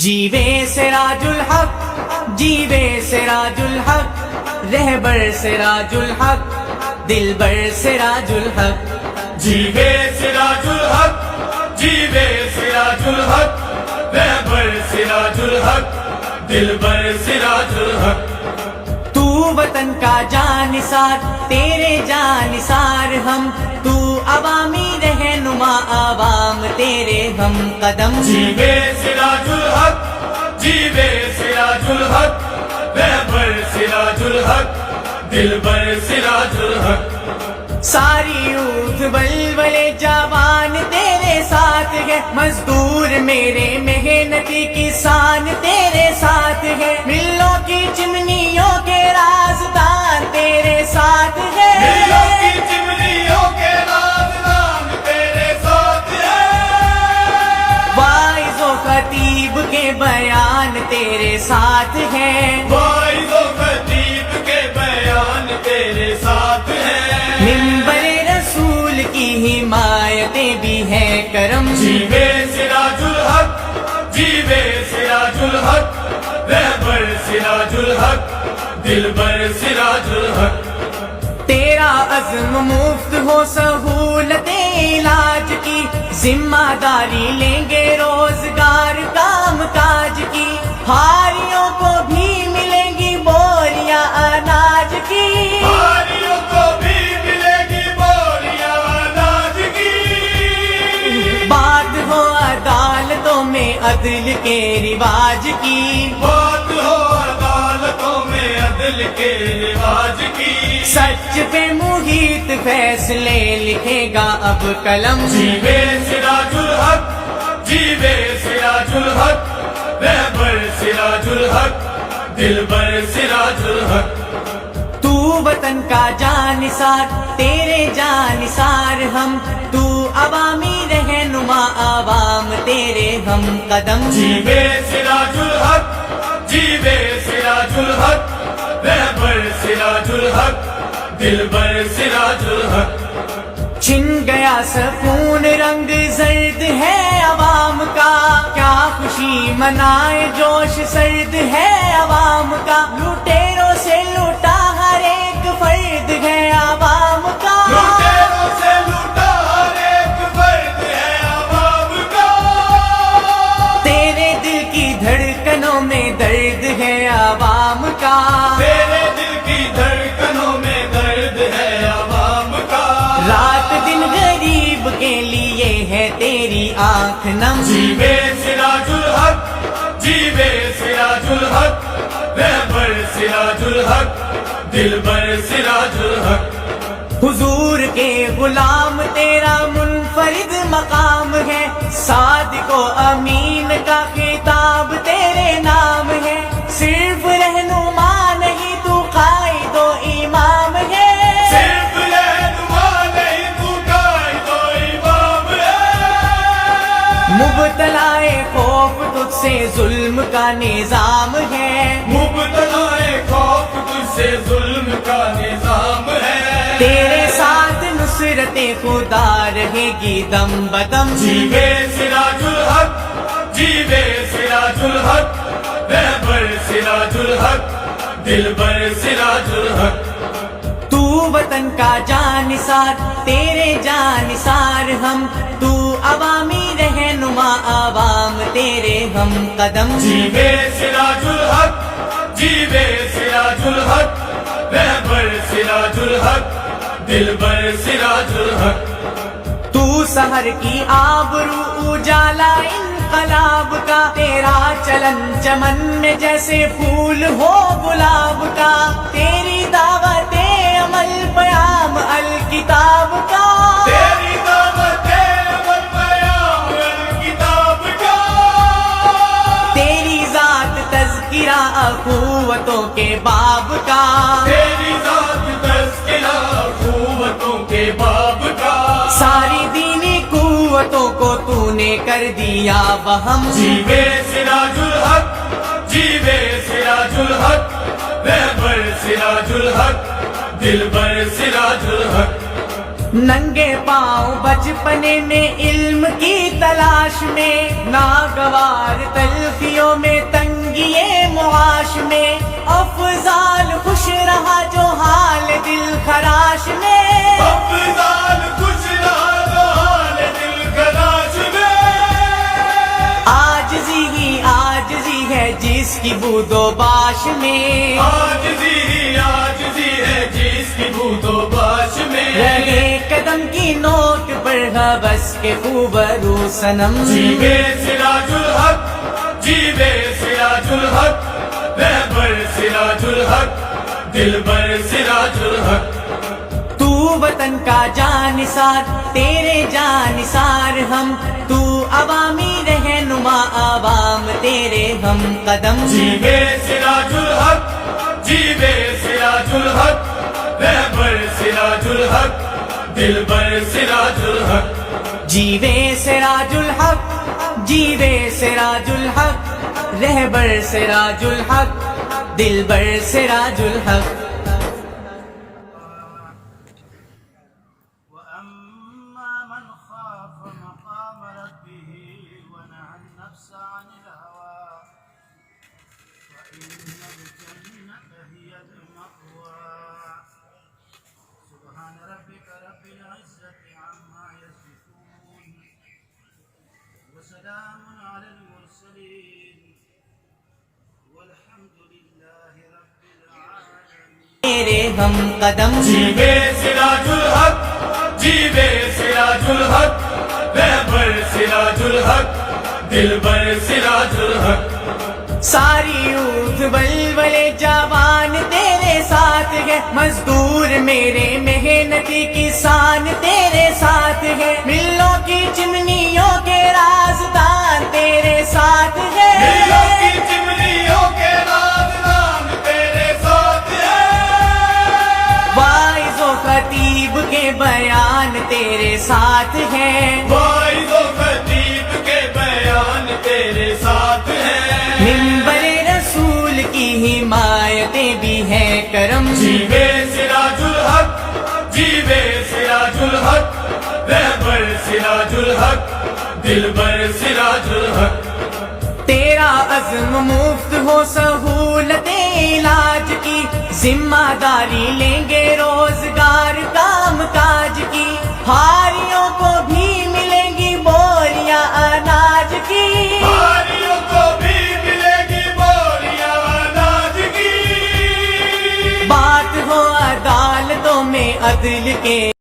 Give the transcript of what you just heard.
جیوے سراج الحق، جیوے سراج الحق، رہبر سراج الحق، دلبر سراج الحق، جیوے سراج الحق، جیوے سراج الحق، رہبر سراج الحق، دلبر سراج الحق۔ تو وطن کا جانثار، تیرے جانثار ہم، تو عوامی رہنما، عوام تیرے ہم قدم۔ جیوے سراج الحق، جیوے سراج الحق، رہبر سراج الحق، دلبر سراج الحق۔ ساری یوتھ بلبلے جوان تیرے ساتھ ہے، مزدور میرے محنتی کسان تیرے ساتھ ہے، ملوں کی چمنیوں کے رازدار تیرے ساتھ ہے، ملوں کی چمنیوں کے رازدار تیرے ساتھ ہے، واعظ و خطیب کے بیان تیرے ساتھ ہے، واعظ و خطیب کے بیان تیرے ساتھ ہے، منبر رسول کی حمایتیں بھی ہے کرم۔ جیوے سراج الحق، جیوے سراج الحق، رہبر سراج الحق، دلبر سراج الحق۔ تیرا عزم مفت ہو سہولت علاج کی، ذمہ داری لیں گے روزگار کام کاج کی، ہاریوں کو بھی ملیں گی بوریاں اناج کی، ہاریوں کو بھی ملے گی بوریاں اناج کی، بات ہو عدالتوں میں عدل کے رواج کی، بات ہو عدالتوں میں عدل کے رواج کی، سچ پہ محیط فیصلے لکھے گا اب قلم۔ جیوے سراج الحق، جیوے سراج الحق، رہبر سراج الحق، دلبر سراج الحق۔ تو وطن کا جانثار، تیرے جانثار ہم، تو عوامی رہنما، عوام تیرے ہم قدم۔ جیوے سراج الحق، جیوے سراج الحق، رہبر سراج الحق، دلبر سراج الحق۔ چھن گیا سکون، رنگ زرد ہے عوام کا، کیا خوشی منائے، جوش سرد ہے عوام کا، لٹیروں سے لوٹا ہر ایک فرد ہے عوام کا، لٹیروں سے لوٹا ہر ایک فرد ہے عوام کا، تیرے دل کی دھڑکنوں میں درد ہے عوام کا، تیرے دل کی دھڑکنوں میں درد ہے عوام کا، رات دن غریب کے لیے ہے تیری آنکھ نم۔ جیوے سراج الحق، جیوے سراج الحق، رہبر سراج الحق، دلبر سراج الحق۔ حضور کے غلام تیرا منفرد مقام ہے، صادق و امین کا خطاب تیرے نام ہے، صرف رہنما نہیں تو قائد و امام ہے، صرف رہنما نہیں تو قائد و امام ہے، مبتلا خوف تجھ سے ظلم کا نظام ہے، مبتلا خوف تجھ سے ظلم کا نظام ہے، تیرے ساتھ نصرت خدا رہے گی دم بدم۔ جیوے سراج الحق، جیوے سراج الحق، رہبر سراج الحق، دلبر سراج الحق۔ تو وطن کا جانثار، تیرے جانثار ہم، تو عوامی رہنما، عوام تیرے ہم قدم۔ جیوے سراج الحق، جیوے سراج الحق، رہبر سراج الحق، دلبر سراج الحق۔ تو سحر کی آبرو اجالا انقلاب کا، تیرا چلن چمن میں جیسے پھول ہو گلاب کا، تیری دعوت عمل پیام الکتاب کا، تیری دعوت عمل پیام الکتاب کا، تیری ذات تذکرہ اخوتوں کے باب کا، تیری ذات تذکرہ قوتوں کے باب کا، ساری دینی قوتوں کو تو نے کر دیا وہم۔ جیوے سراج الحق، جیوے سراج الحق، رہبر سراج الحق، دلبر سراج الحق۔ ننگے پاؤں بچپنے میں علم کی تلاش میں، ناگوار تلخیوں میں تنگیے معاش میں، افضال خوش رہا جو حال دل خراش میں، افضال خوش رہا جو حال دل خراش میں، عاجزی ہی عاجزی ہے جس کی بود و باش میں، عاجزی ہی عاجزی ہے جس کی بود و باش میں، رہے قدم کی نوک پر حوث کے خوبرو صنم، جیوے سراج الحق، جیوے سراج الحق، رہبر سراج الحق، دلبر سراج الحق، تو وطن کا جانثار تیرے جانثار ہم، تو عوامی رہنما عوام تیرے ہم قدم، جیوے سراج الحق، جیوے سراج الحق، رہبر سراج الحق، دلبر سراج الحق، جیوے سراج الحق، جیوے سراج الحق، رہبر سراج الحق، دلبر سراج الحق۔ وأما من خاف مقام ربه ونهى النفس عن الهوى فإن الجنة هي المأوى سبحان ربك رب العزة عما يصفون وسلام على المرسلين والحمد لله رب العالمين۔ تیرے ہم قدم، جیوے سراج الحق، جیوے سراج الحق، رہبر سراج الحق، دلبر سراج الحق، ساری یوتھ ولولے جوان تیرے ساتھ ہے، مزدور میرے محنتی کسان تیرے ساتھ ہے، ملوں کی چمنیوں کے رازدار تیرے ساتھ ہے، دلوں کی چمنیوں کے رازدار تیرے ساتھ ہیں، واعظ و خطیب کے بیان تیرے ساتھ ہیں، واعظ و خطیب کے بیان تیرے ساتھ ہیں، منبر رسول کی حمایتیں بھی ہیں کرم، جیوے سراج الحق، جیوے سراج الحق، رہبر سراج الحق، دلبر سراج الحق، تیرا عزم مفت ہو سہولت علاج کی، ذمہ داری لیں گے روزگار کام کاج کی، ہاریوں کو بھی ملیں گی بوریاں اناج کی، ہاریوں کو بھی ملے گی بوریاں اناج کی، بات ہو عدالتوں میں عدل کے